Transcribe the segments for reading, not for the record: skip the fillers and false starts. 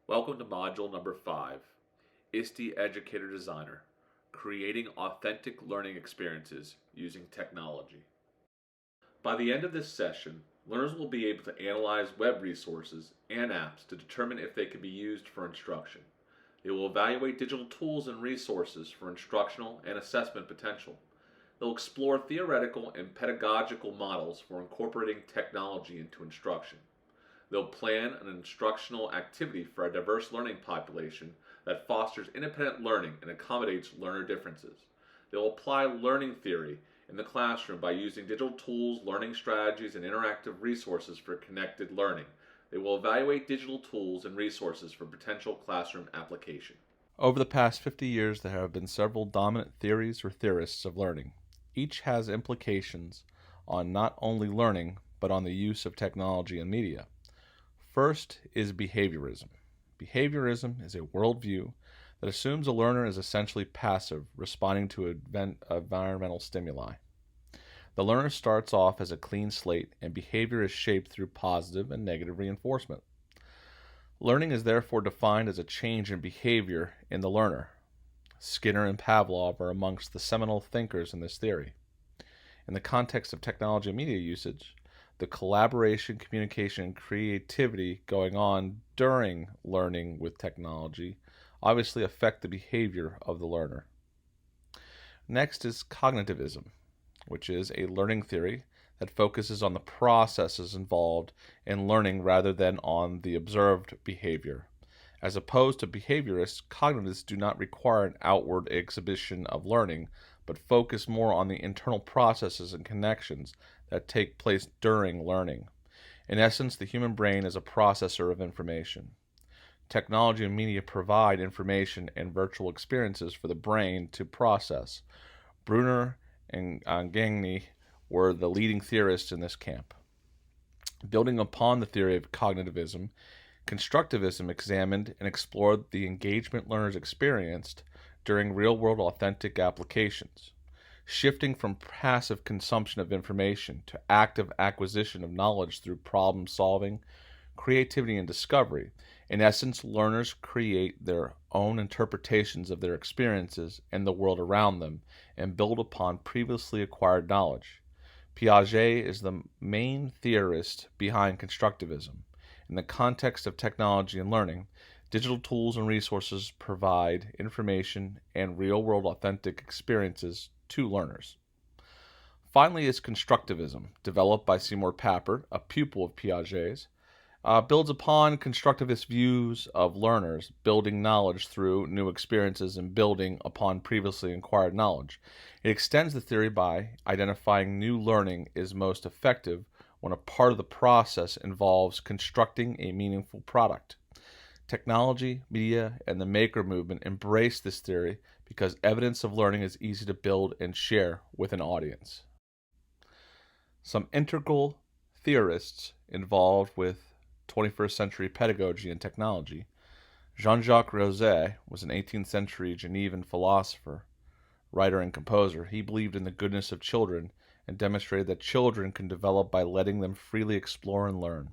Welcome to Module number 5, ISTE Educator Designer, Creating Authentic Learning Experiences Using Technology. By the end of this session, learners will be able to analyze web resources and apps to determine if they can be used for instruction. They will evaluate digital tools and resources for instructional and assessment potential. They'll explore theoretical and pedagogical models for incorporating technology into instruction. They'll plan an instructional activity for a diverse learning population that fosters independent learning and accommodates learner differences. They'll apply learning theory in the classroom by using digital tools, learning strategies, and interactive resources for connected learning. They will evaluate digital tools and resources for potential classroom application. Over the past 50 years, there have been several dominant theories or theorists of learning. Each has implications on not only learning, but on the use of technology and media. First is behaviorism. Behaviorism is a worldview that assumes a learner is essentially passive, responding to environmental stimuli. The learner starts off as a clean slate, and behavior is shaped through positive and negative reinforcement. Learning is therefore defined as a change in behavior in the learner. Skinner and Pavlov are amongst the seminal thinkers in this theory. In the context of technology and media usage, the collaboration, communication, and creativity going on during learning with technology obviously affect the behavior of the learner. Next is cognitivism, which is a learning theory that focuses on the processes involved in learning rather than on the observed behavior. As opposed to behaviorists, cognitivists do not require an outward exhibition of learning, but focus more on the internal processes and connections that take place during learning. In essence, the human brain is a processor of information. Technology and media provide information and virtual experiences for the brain to process. Brunner and Gagné were the leading theorists in this camp. Building upon the theory of cognitivism, constructivism examined and explored the engagement learners experienced during real-world authentic applications, shifting from passive consumption of information to active acquisition of knowledge through problem solving, creativity, and discovery. In essence, learners create their own interpretations of their experiences and the world around them and build upon previously acquired knowledge. Piaget is the main theorist behind constructivism. In the context of technology and learning, digital tools and resources provide information and real-world authentic experiences to learners. Finally is constructivism, developed by Seymour Papert, a pupil of Piaget's, builds upon constructivist views of learners, building knowledge through new experiences and building upon previously acquired knowledge. It extends the theory by identifying new learning is most effective when a part of the process involves constructing a meaningful product. Technology, media, and the maker movement embrace this theory because evidence of learning is easy to build and share with an audience. Some integral theorists involved with 21st century pedagogy and technology. Jean-Jacques Rousseau was an 18th century Genevan philosopher, writer, and composer. He believed in the goodness of children and demonstrated that children can develop by letting them freely explore and learn.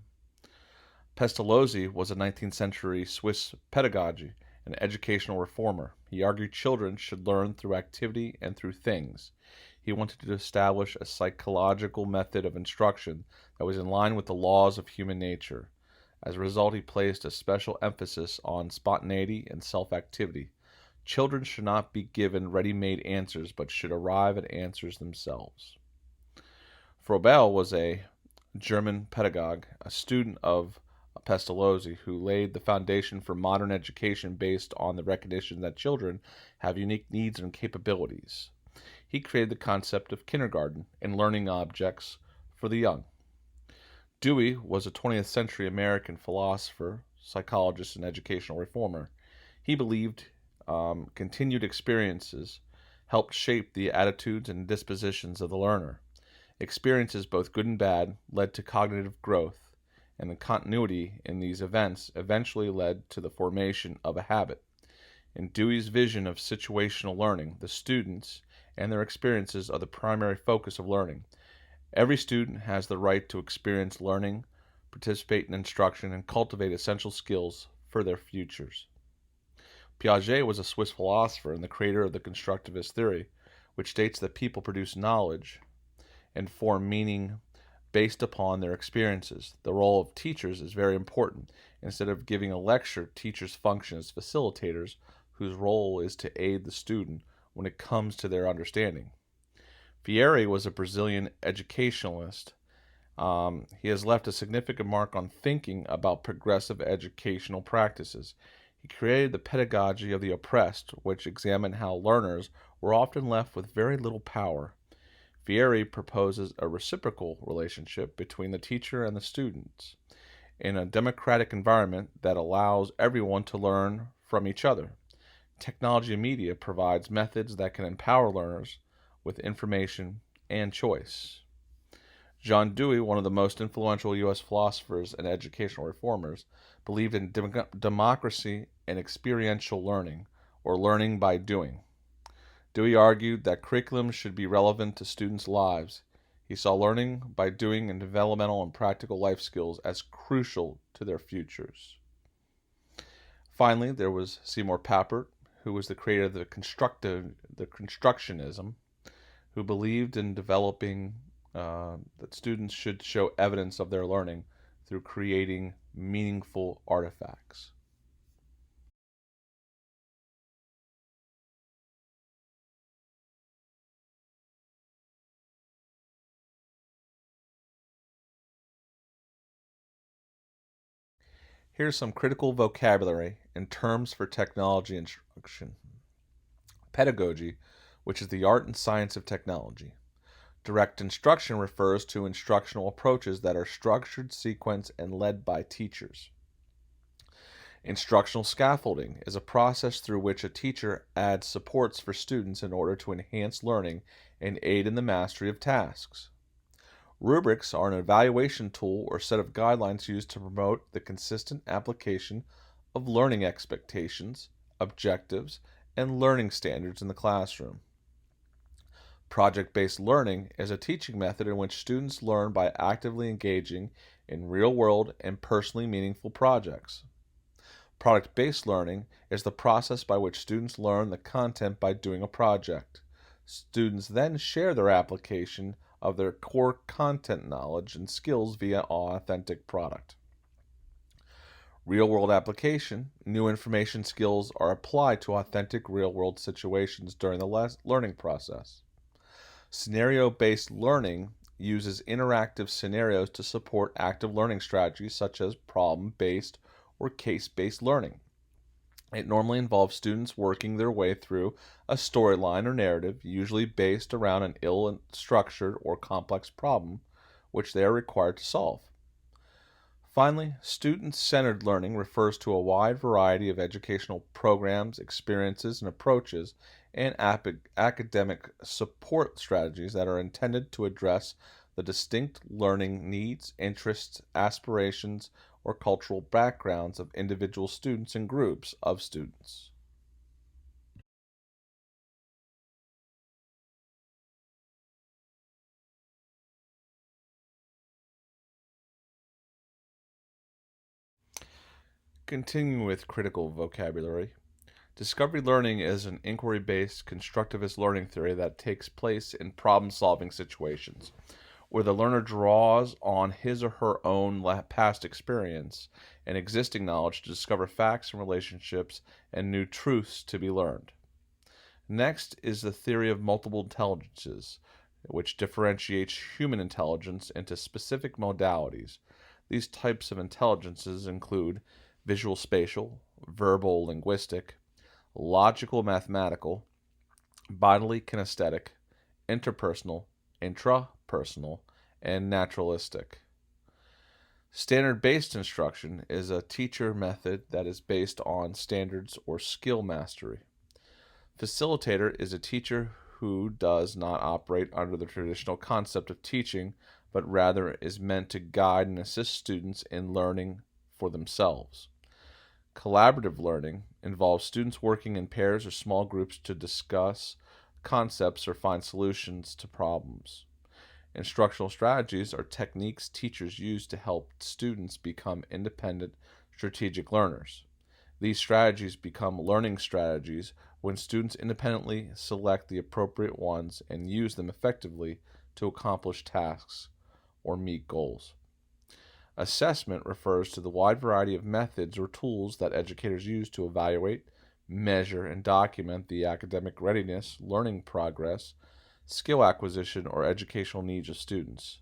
Pestalozzi was a 19th century Swiss pedagogue and educational reformer. He argued children should learn through activity and through things. He wanted to establish a psychological method of instruction that was in line with the laws of human nature. As a result, he placed a special emphasis on spontaneity and self-activity. Children should not be given ready-made answers, but should arrive at answers themselves. Froebel was a German pedagogue, a student of Pestalozzi, who laid the foundation for modern education based on the recognition that children have unique needs and capabilities. He created the concept of kindergarten and learning objects for the young. Dewey was a 20th century American philosopher, psychologist, and educational reformer. He believed continued experiences helped shape the attitudes and dispositions of the learner. Experiences, both good and bad, led to cognitive growth, and the continuity in these events eventually led to the formation of a habit. In Dewey's vision of situational learning, the students and their experiences are the primary focus of learning. Every student has the right to experience learning, participate in instruction, and cultivate essential skills for their futures. Piaget was a Swiss philosopher and the creator of the constructivist theory, which states that people produce knowledge and form meaning based upon their experiences. The role of teachers is very important. Instead of giving a lecture, teachers function as facilitators whose role is to aid the student when it comes to their understanding. Freire was a Brazilian educationalist. He has left a significant mark on thinking about progressive educational practices. He created the Pedagogy of the Oppressed, which examined how learners were often left with very little power. Freire proposes a reciprocal relationship between the teacher and the students in a democratic environment that allows everyone to learn from each other. Technology and media provides methods that can empower learners with information and choice. John Dewey, one of the most influential U.S. philosophers and educational reformers, believed in democracy and experiential learning, or learning by doing. Dewey argued that curriculum should be relevant to students' lives. He saw learning by doing and developmental and practical life skills as crucial to their futures. Finally, there was Seymour Papert, who was the creator of the constructionism, who believed in developing that students should show evidence of their learning through creating meaningful artifacts. Here's some critical vocabulary and terms for technology instruction. Pedagogy, which is the art and science of technology. Direct instruction refers to instructional approaches that are structured, sequenced, and led by teachers. Instructional scaffolding is a process through which a teacher adds supports for students in order to enhance learning and aid in the mastery of tasks. Rubrics are an evaluation tool or set of guidelines used to promote the consistent application of learning expectations, objectives, and learning standards in the classroom. Project-based learning is a teaching method in which students learn by actively engaging in real-world and personally meaningful projects. Product-based learning is the process by which students learn the content by doing a project. Students then share their application of their core content knowledge and skills via authentic product. Real-world application, new information skills are applied to authentic real-world situations during the learning process. Scenario-based learning uses interactive scenarios to support active learning strategies such as problem-based or case-based learning. It normally involves students working their way through a storyline or narrative, usually based around an ill-structured or complex problem, which they are required to solve. Finally, student-centered learning refers to a wide variety of educational programs, experiences, and approaches, and academic support strategies that are intended to address the distinct learning needs, interests, aspirations, or cultural backgrounds of individual students and groups of students. Continuing with critical vocabulary, discovery learning is an inquiry-based constructivist learning theory that takes place in problem-solving situations, where the learner draws on his or her own past experience and existing knowledge to discover facts and relationships and new truths to be learned. Next is the theory of multiple intelligences, which differentiates human intelligence into specific modalities. These types of intelligences include visual spatial, verbal linguistic, logical mathematical, bodily kinesthetic, interpersonal, intrapersonal, and naturalistic. Standard-based instruction is a teacher method that is based on standards or skill mastery. Facilitator is a teacher who does not operate under the traditional concept of teaching, but rather is meant to guide and assist students in learning for themselves. Collaborative learning involves students working in pairs or small groups to discuss concepts or find solutions to problems. Instructional strategies are techniques teachers use to help students become independent, strategic learners. These strategies become learning strategies when students independently select the appropriate ones and use them effectively to accomplish tasks or meet goals. Assessment refers to the wide variety of methods or tools that educators use to evaluate, measure, and document the academic readiness, learning progress, skill acquisition, or educational needs of students.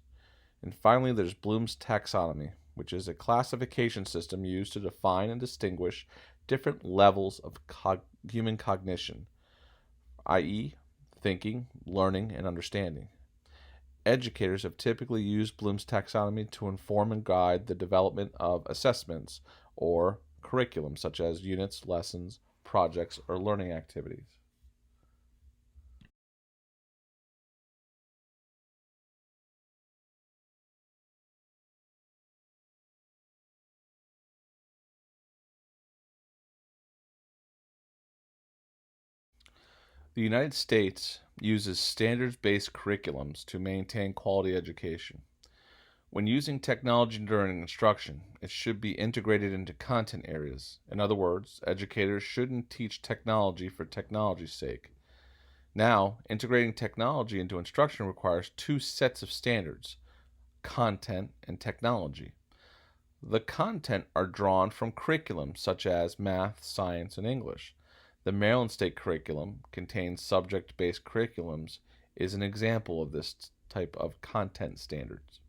And finally, there's Bloom's taxonomy, which is a classification system used to define and distinguish different levels of human cognition, i.e., thinking, learning, and understanding. Educators have typically used Bloom's taxonomy to inform and guide the development of assessments or curriculum, such as units, lessons, projects, or learning activities. The United States uses standards-based curriculums to maintain quality education. When using technology during instruction, it should be integrated into content areas. In other words, educators shouldn't teach technology for technology's sake. Now, integrating technology into instruction requires two sets of standards: content and technology. The content are drawn from curriculum such as math, science, and English. The Maryland State curriculum contains subject-based curriculums is an example of this type of content standards.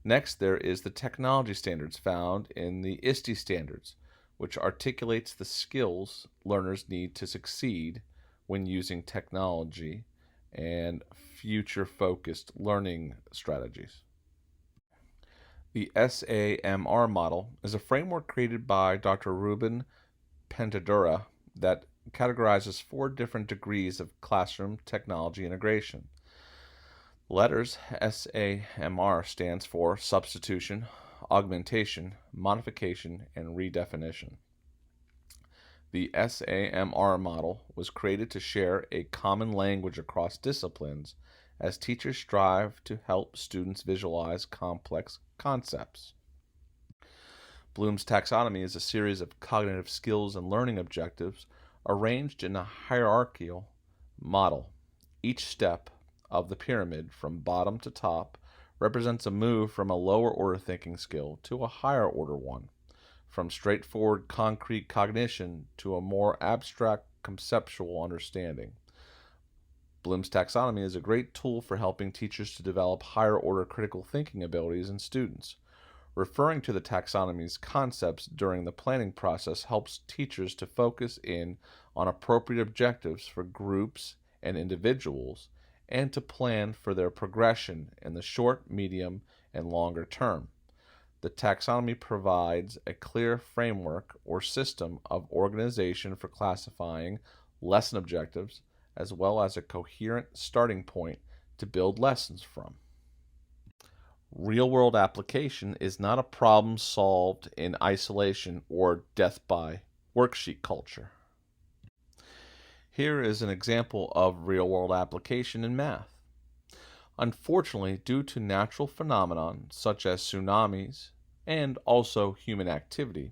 Next, there is the technology standards found in the ISTE standards, which articulates the skills learners need to succeed when using technology and future-focused learning strategies. The SAMR model is a framework created by Dr. Ruben Pentadura that categorizes 4 different degrees of classroom technology integration. Letters SAMR stands for substitution, augmentation, modification, and redefinition. The SAMR model was created to share a common language across disciplines as teachers strive to help students visualize complex concepts. Bloom's taxonomy is a series of cognitive skills and learning objectives arranged in a hierarchical model. Each step of the pyramid, from bottom to top, represents a move from a lower order thinking skill to a higher order one, from straightforward concrete cognition to a more abstract conceptual understanding. Bloom's taxonomy is a great tool for helping teachers to develop higher order critical thinking abilities in students. Referring to the taxonomy's concepts during the planning process helps teachers to focus in on appropriate objectives for groups and individuals and to plan for their progression in the short, medium, and longer term. The taxonomy provides a clear framework or system of organization for classifying lesson objectives, as well as a coherent starting point to build lessons from. Real-world application is not a problem solved in isolation or death by worksheet culture. Here is an example of real-world application in math. Unfortunately, due to natural phenomena such as tsunamis and also human activity,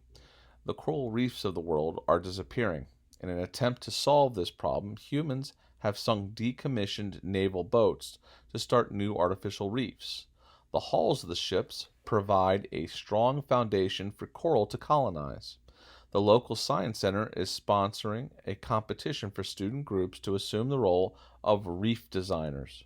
the coral reefs of the world are disappearing. In an attempt to solve this problem, humans have sunk decommissioned naval boats to start new artificial reefs. The hulls of the ships provide a strong foundation for coral to colonize. The local science center is sponsoring a competition for student groups to assume the role of reef designers.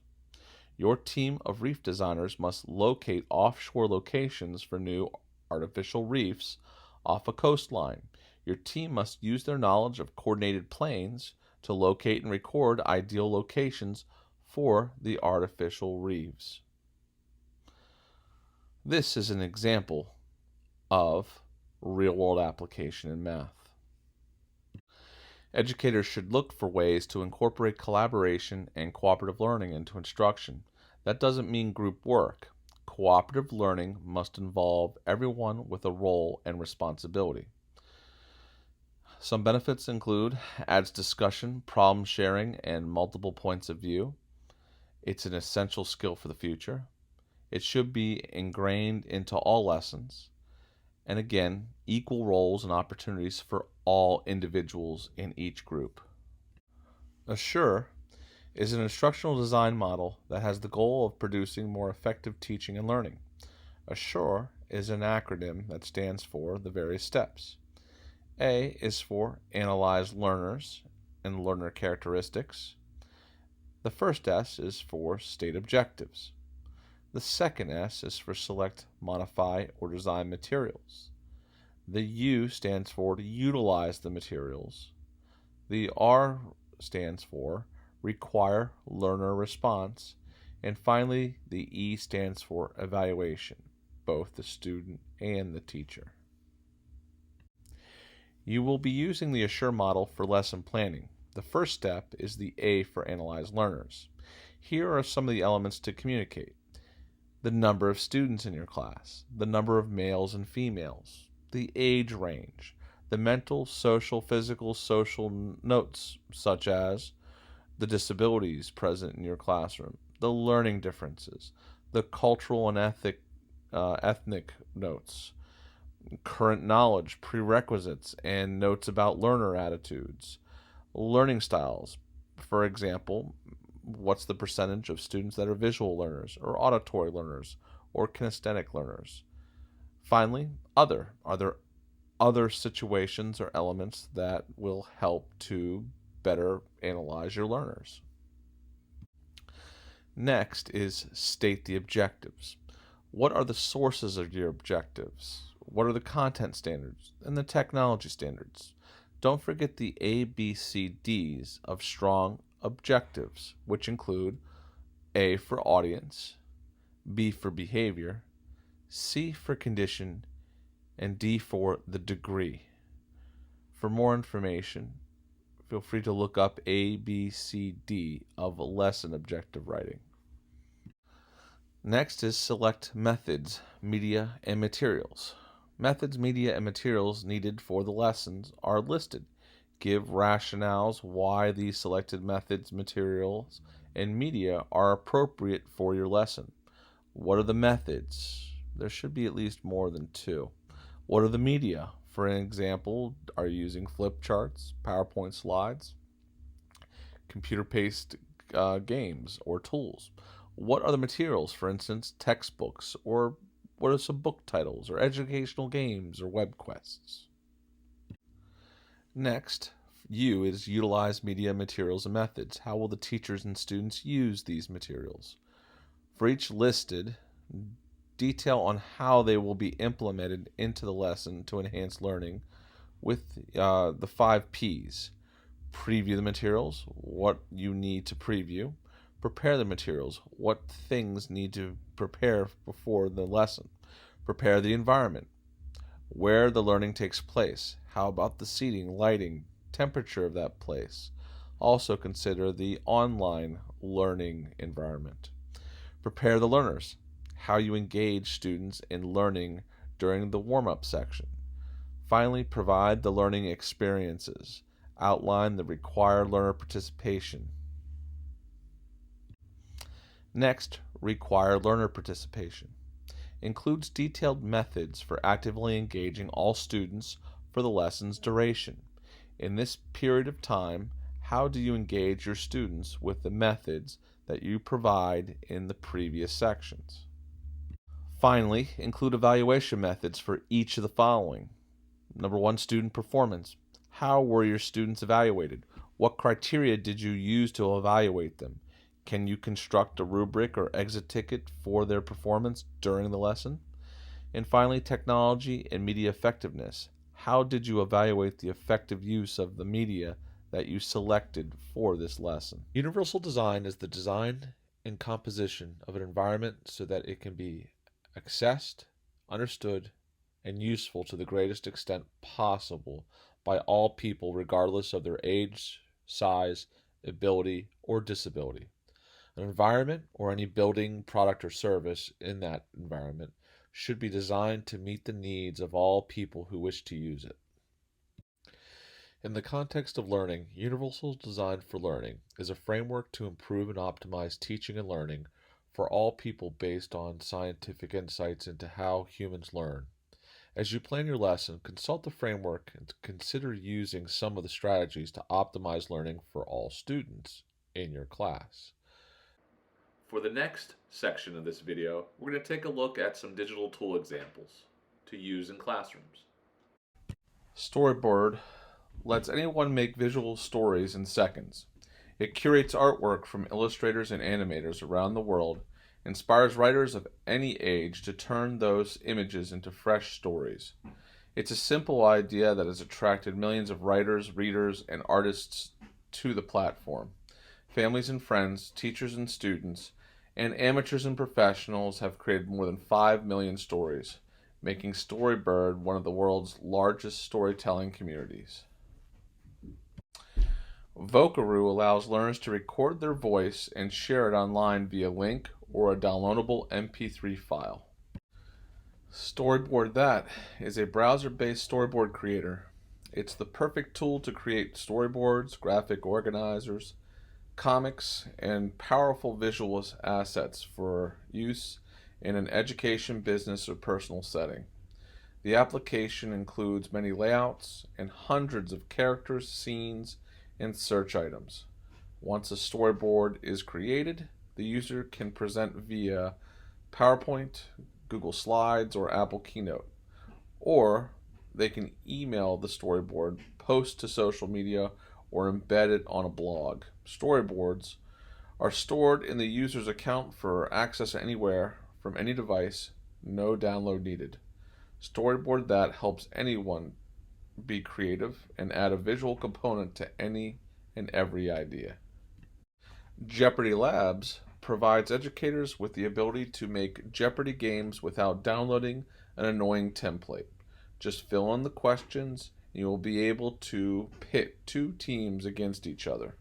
Your team of reef designers must locate offshore locations for new artificial reefs off a coastline. Your team must use their knowledge of coordinated planes to locate and record ideal locations for the artificial reefs. This is an example of real-world application in math. Educators should look for ways to incorporate collaboration and cooperative learning into instruction. That doesn't mean group work. Cooperative learning must involve everyone with a role and responsibility. Some benefits include adds discussion, problem sharing, and multiple points of view. It's an essential skill for the future. It should be ingrained into all lessons. And again, equal roles and opportunities for all individuals in each group. Assure is an instructional design model that has the goal of producing more effective teaching and learning. Assure is an acronym that stands for the various steps. A is for Analyze Learners and Learner Characteristics. The first S is for State Objectives. The second S is for Select, Modify, or Design Materials. The U stands for to utilize the materials. The R stands for Require Learner Response. And finally, the E stands for Evaluation, both the student and the teacher. You will be using the Assure model for lesson planning. The first step is the A for Analyze Learners. Here are some of the elements to communicate: the number of students in your class, the number of males and females, the age range, the mental, social, physical, social notes such as the disabilities present in your classroom, the learning differences, the cultural and ethnic notes, current knowledge, prerequisites, and notes about learner attitudes, learning styles. For example, what's the percentage of students that are visual learners or auditory learners or kinesthetic learners? Finally, other. Are there other situations or elements that will help to better analyze your learners? Next is state the objectives. What are the sources of your objectives? What are the content standards and the technology standards? Don't forget the ABCDs of strong objectives, which include A for audience, B for behavior, C for condition, and D for the degree. For more information, feel free to look up ABCD of lesson objective writing. Next is select methods, media, and materials. Methods, media, and materials needed for the lessons are listed. Give rationales why these selected methods, materials, and media are appropriate for your lesson. What are the methods? There should be at least more than two. What are the media? For an example, are you using flip charts, PowerPoint slides, computer-based games, or tools? What are the materials? For instance, textbooks, or what are some book titles, or educational games, or web quests? Next, U is utilize media, materials, and methods. How will the teachers and students use these materials? For each listed, detail on how they will be implemented into the lesson to enhance learning with the 5 P's. Preview the materials, what you need to preview. Prepare the materials, what things need to prepare before the lesson. Prepare the environment, where the learning takes place. How about the seating, lighting, temperature of that place? Also consider the online learning environment. Prepare the learners, how you engage students in learning during the warm-up section. Finally, provide the learning experiences. Outline the required learner participation. Next, require learner participation. Includes detailed methods for actively engaging all students for the lesson's duration. In this period of time, how do you engage your students with the methods that you provide in the previous sections? Finally, include evaluation methods for each of the following. Number 1, student performance. How were your students evaluated? What criteria did you use to evaluate them? Can you construct a rubric or exit ticket for their performance during the lesson? And finally, technology and media effectiveness. How did you evaluate the effective use of the media that you selected for this lesson? Universal design is the design and composition of an environment so that it can be accessed, understood, and useful to the greatest extent possible by all people regardless of their age, size, ability, or disability. An environment or any building, product, or service in that environment should be designed to meet the needs of all people who wish to use it. In the context of learning, Universal Design for Learning is a framework to improve and optimize teaching and learning for all people based on scientific insights into how humans learn. As you plan your lesson, consult the framework and consider using some of the strategies to optimize learning for all students in your class. For the next section of this video, we're going to take a look at some digital tool examples to use in classrooms. Storyboard lets anyone make visual stories in seconds. It curates artwork from illustrators and animators around the world, inspires writers of any age to turn those images into fresh stories. It's a simple idea that has attracted millions of writers, readers, and artists to the platform. Families and friends, teachers and students, and amateurs and professionals have created more than 5 million stories, making Storybird one of the world's largest storytelling communities. Vocaroo allows learners to record their voice and share it online via link or a downloadable MP3 file. Storyboard That is a browser-based storyboard creator. It's the perfect tool to create storyboards, graphic organizers, comics, and powerful visual assets for use in an education, business, or personal setting. The application includes many layouts and hundreds of characters, scenes, and search items. Once a storyboard is created, the user can present via PowerPoint, Google Slides, or Apple Keynote. Or they can email the storyboard, post to social media, or embed it on a blog. Storyboards are stored in the user's account for access anywhere from any device, no download needed. Storyboard That helps anyone be creative and add a visual component to any and every idea. Jeopardy Labs provides educators with the ability to make Jeopardy games without downloading an annoying template. Just fill in the questions and you will be able to pit two teams against each other.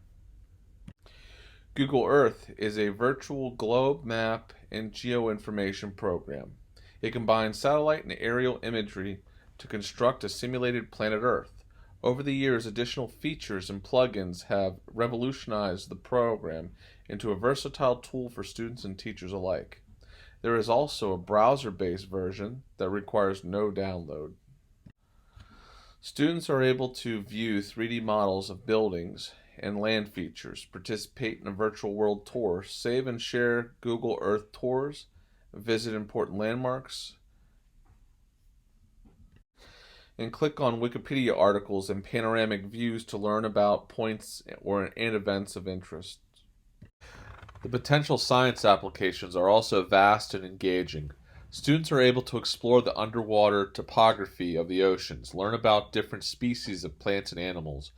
Google Earth is a virtual globe map and geoinformation program. It combines satellite and aerial imagery to construct a simulated planet Earth. Over the years, additional features and plugins have revolutionized the program into a versatile tool for students and teachers alike. There is also a browser-based version that requires no download. Students are able to view 3D models of buildings and land features, participate in a virtual world tour, save and share Google Earth tours, visit important landmarks, and click on Wikipedia articles and panoramic views to learn about points and events of interest. The potential science applications are also vast and engaging. Students are able to explore the underwater topography of the oceans, learn about different species of plants and animals,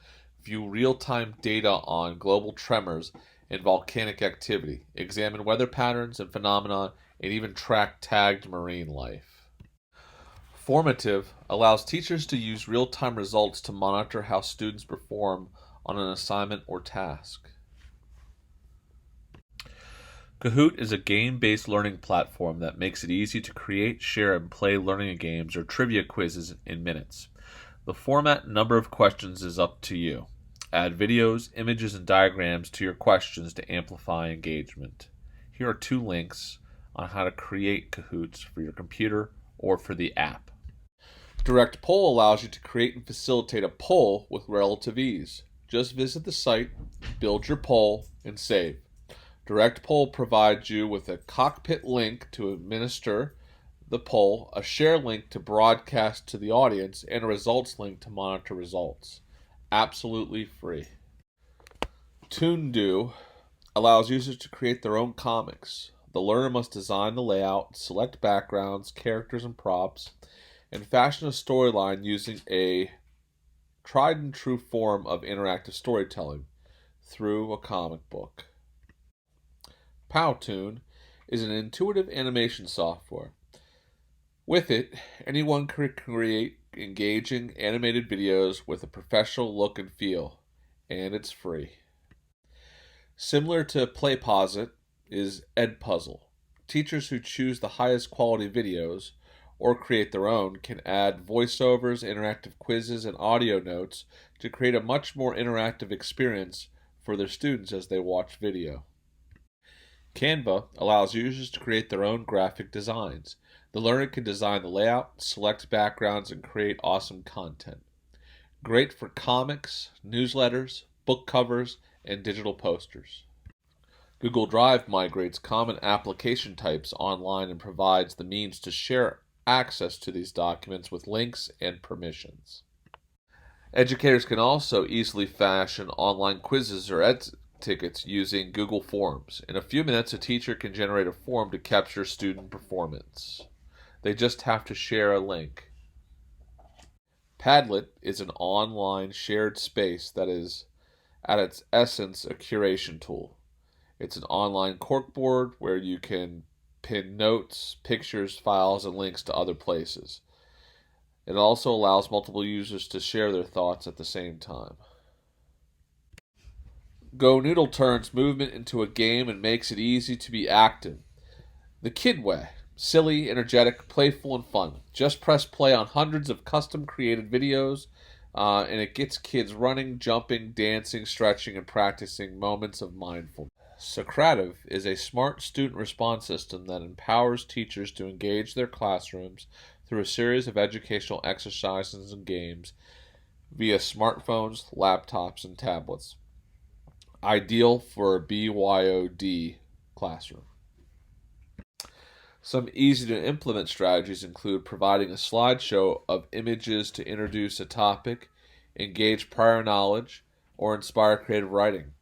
view real-time data on global tremors and volcanic activity, examine weather patterns and phenomena, and even track tagged marine life. Formative allows teachers to use real-time results to monitor how students perform on an assignment or task. Kahoot is a game-based learning platform that makes it easy to create, share, and play learning games or trivia quizzes in minutes. The format and number of questions is up to you. Add videos, images, and diagrams to your questions to amplify engagement. Here are 2 links on how to create Kahoots for your computer or for the app. Direct Poll allows you to create and facilitate a poll with relative ease. Just visit the site, build your poll, and save. Direct Poll provides you with a cockpit link to administer the poll, a share link to broadcast to the audience, and a results link to monitor results. Absolutely free. Toondoo allows users to create their own comics. The learner must design the layout, select backgrounds, characters, and props, and fashion a storyline using a tried and true form of interactive storytelling through a comic book. Powtoon is an intuitive animation software. With it, anyone can create engaging animated videos with a professional look and feel, and it's free. Similar to PlayPosit is Edpuzzle. Teachers who choose the highest quality videos or create their own can add voiceovers, interactive quizzes, and audio notes to create a much more interactive experience for their students as they watch video. Canva allows users to create their own graphic designs. The learner can design the layout, select backgrounds, and create awesome content. Great for comics, newsletters, book covers, and digital posters. Google Drive migrates common application types online and provides the means to share access to these documents with links and permissions. Educators can also easily fashion online quizzes or tickets using Google Forms. In a few minutes, a teacher can generate a form to capture student performance. They just have to share a link. Padlet is an online shared space that is, at its essence, a curation tool. It's an online corkboard where you can pin notes, pictures, files, and links to other places. It also allows multiple users to share their thoughts at the same time. Go Noodle turns movement into a game and makes it easy to be active. The kid way. Silly, energetic, playful, and fun. Just press play on hundreds of custom-created videos, and it gets kids running, jumping, dancing, stretching, and practicing moments of mindfulness. Socrative is a smart student response system that empowers teachers to engage their classrooms through a series of educational exercises and games via smartphones, laptops, and tablets. Ideal for a BYOD classroom. Some easy-to-implement strategies include providing a slideshow of images to introduce a topic, engage prior knowledge, or inspire creative writing.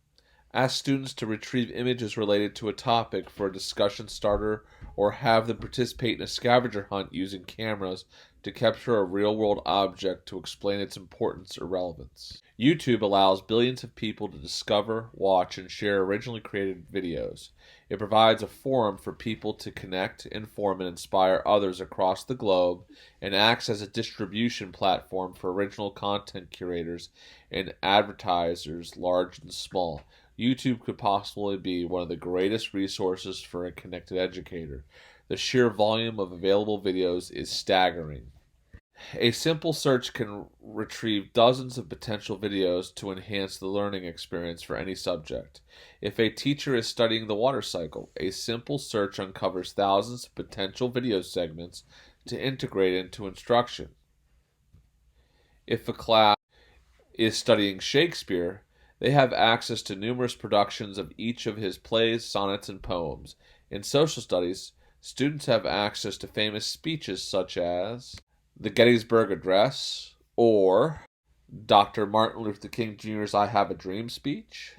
Ask students to retrieve images related to a topic for a discussion starter or have them participate in a scavenger hunt using cameras to capture a real-world object to explain its importance or relevance. YouTube allows billions of people to discover, watch, and share originally created videos. It provides a forum for people to connect, inform, and inspire others across the globe and acts as a distribution platform for original content curators and advertisers large and small. YouTube could possibly be one of the greatest resources for a connected educator. The sheer volume of available videos is staggering. A simple search can retrieve dozens of potential videos to enhance the learning experience for any subject. If a teacher is studying the water cycle, a simple search uncovers thousands of potential video segments to integrate into instruction. If a class is studying Shakespeare, they have access to numerous productions of each of his plays, sonnets, and poems. In social studies, students have access to famous speeches such as the Gettysburg Address or Dr. Martin Luther King Jr.'s I Have a Dream speech.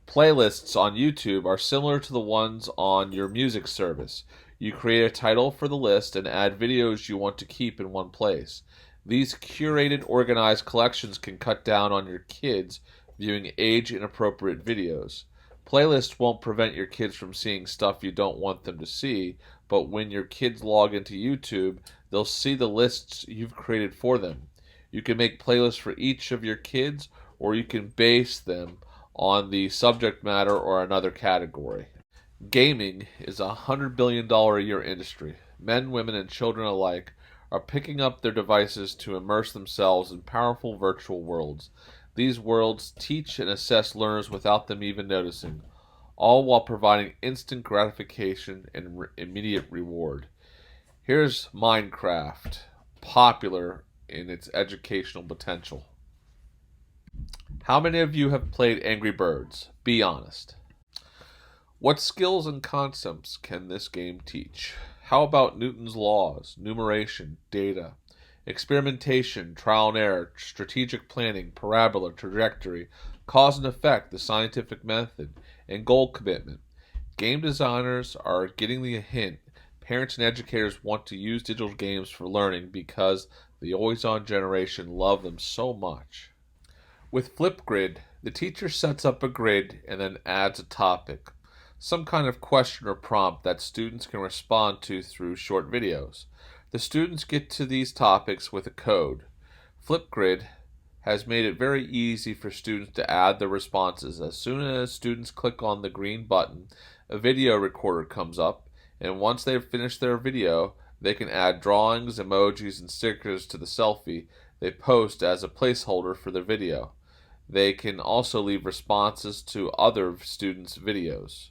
Playlists on YouTube are similar to the ones on your music service. You create a title for the list and add videos you want to keep in one place. These curated, organized collections can cut down on your kids viewing age-inappropriate videos. Playlists won't prevent your kids from seeing stuff you don't want them to see, but when your kids log into YouTube, they'll see the lists you've created for them. You can make playlists for each of your kids, or you can base them on the subject matter or another category. Gaming is a $100 billion a year industry. Men, women, and children alike are picking up their devices to immerse themselves in powerful virtual worlds. These worlds teach and assess learners without them even noticing, all while providing instant gratification and immediate reward. Here's Minecraft, popular in its educational potential. How many of you have played Angry Birds? Be honest. What skills and concepts can this game teach? How about Newton's laws, numeration, data, experimentation, trial and error, strategic planning, parabola, trajectory, cause and effect, the scientific method, and goal commitment? Game designers are getting the hint. Parents and educators want to use digital games for learning because the always-on generation love them so much. With Flipgrid, the teacher sets up a grid and then adds a topic, some kind of question or prompt that students can respond to through short videos. The students get to these topics with a code. Flipgrid has made it very easy for students to add their responses. As soon as students click on the green button, a video recorder comes up, and once they've finished their video, they can add drawings, emojis, and stickers to the selfie they post as a placeholder for their video. They can also leave responses to other students' videos.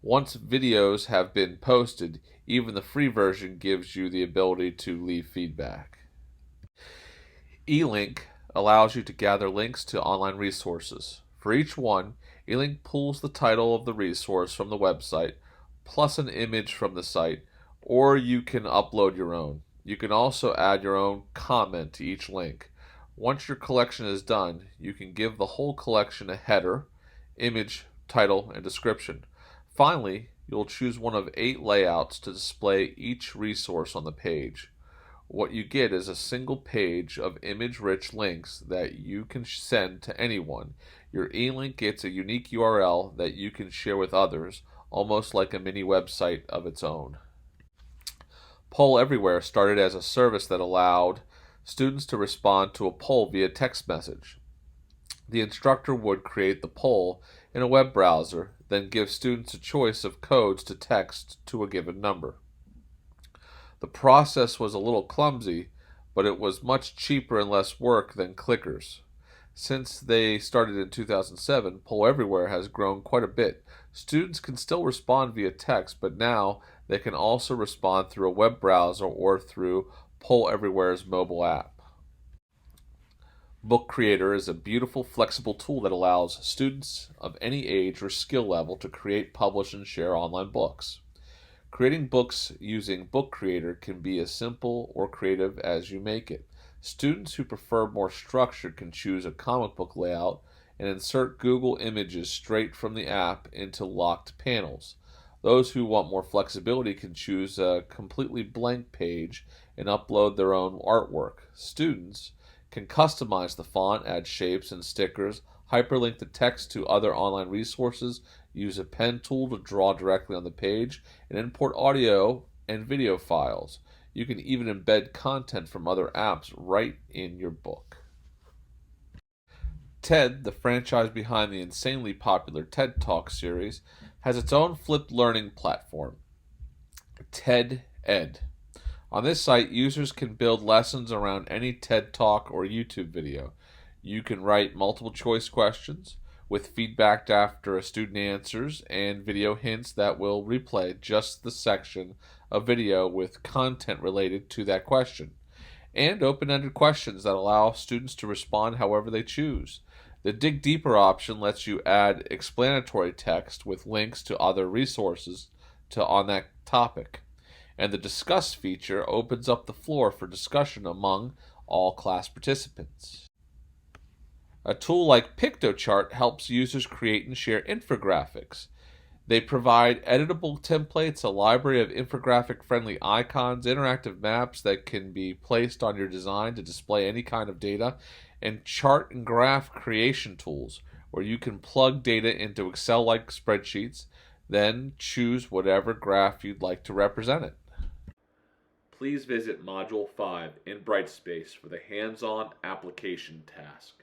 Once videos have been posted, even the free version gives you the ability to leave feedback. eLink allows you to gather links to online resources. For each one, eLink pulls the title of the resource from the website, plus an image from the site, or you can upload your own. You can also add your own comment to each link. Once your collection is done, you can give the whole collection a header, image, title, and description. Finally, you'll choose one of 8 layouts to display each resource on the page. What you get is a single page of image-rich links that you can send to anyone. Your e-link gets a unique URL that you can share with others, almost like a mini website of its own. Poll Everywhere started as a service that allowed students to respond to a poll via text message. The instructor would create the poll in a web browser, then give students a choice of codes to text to a given number. The process was a little clumsy, but it was much cheaper and less work than clickers. Since they started in 2007, Poll Everywhere has grown quite a bit. Students can still respond via text, but now they can also respond through a web browser or through Poll Everywhere's mobile app. Book Creator is a beautiful, flexible tool that allows students of any age or skill level to create, publish, and share online books. Creating books using Book Creator can be as simple or creative as you make it. Students who prefer more structure can choose a comic book layout and insert Google images straight from the app into locked panels. Those who want more flexibility can choose a completely blank page and upload their own artwork. Students can customize the font, add shapes and stickers, hyperlink the text to other online resources, use a pen tool to draw directly on the page, and import audio and video files. You can even embed content from other apps right in your book. TED, the franchise behind the insanely popular TED Talk series, has its own flipped learning platform, TED Ed. On this site, users can build lessons around any TED Talk or YouTube video. You can write multiple choice questions with feedback after a student answers and video hints that will replay just the section of video with content related to that question, and open-ended questions that allow students to respond however they choose. The Dig Deeper option lets you add explanatory text with links to other resources on that topic. And the Discuss feature opens up the floor for discussion among all class participants. A tool like PictoChart helps users create and share infographics. They provide editable templates, a library of infographic-friendly icons, interactive maps that can be placed on your design to display any kind of data, and chart and graph creation tools where you can plug data into Excel-like spreadsheets, then choose whatever graph you'd like to represent it. Please visit Module 5 in Brightspace for the hands-on application task.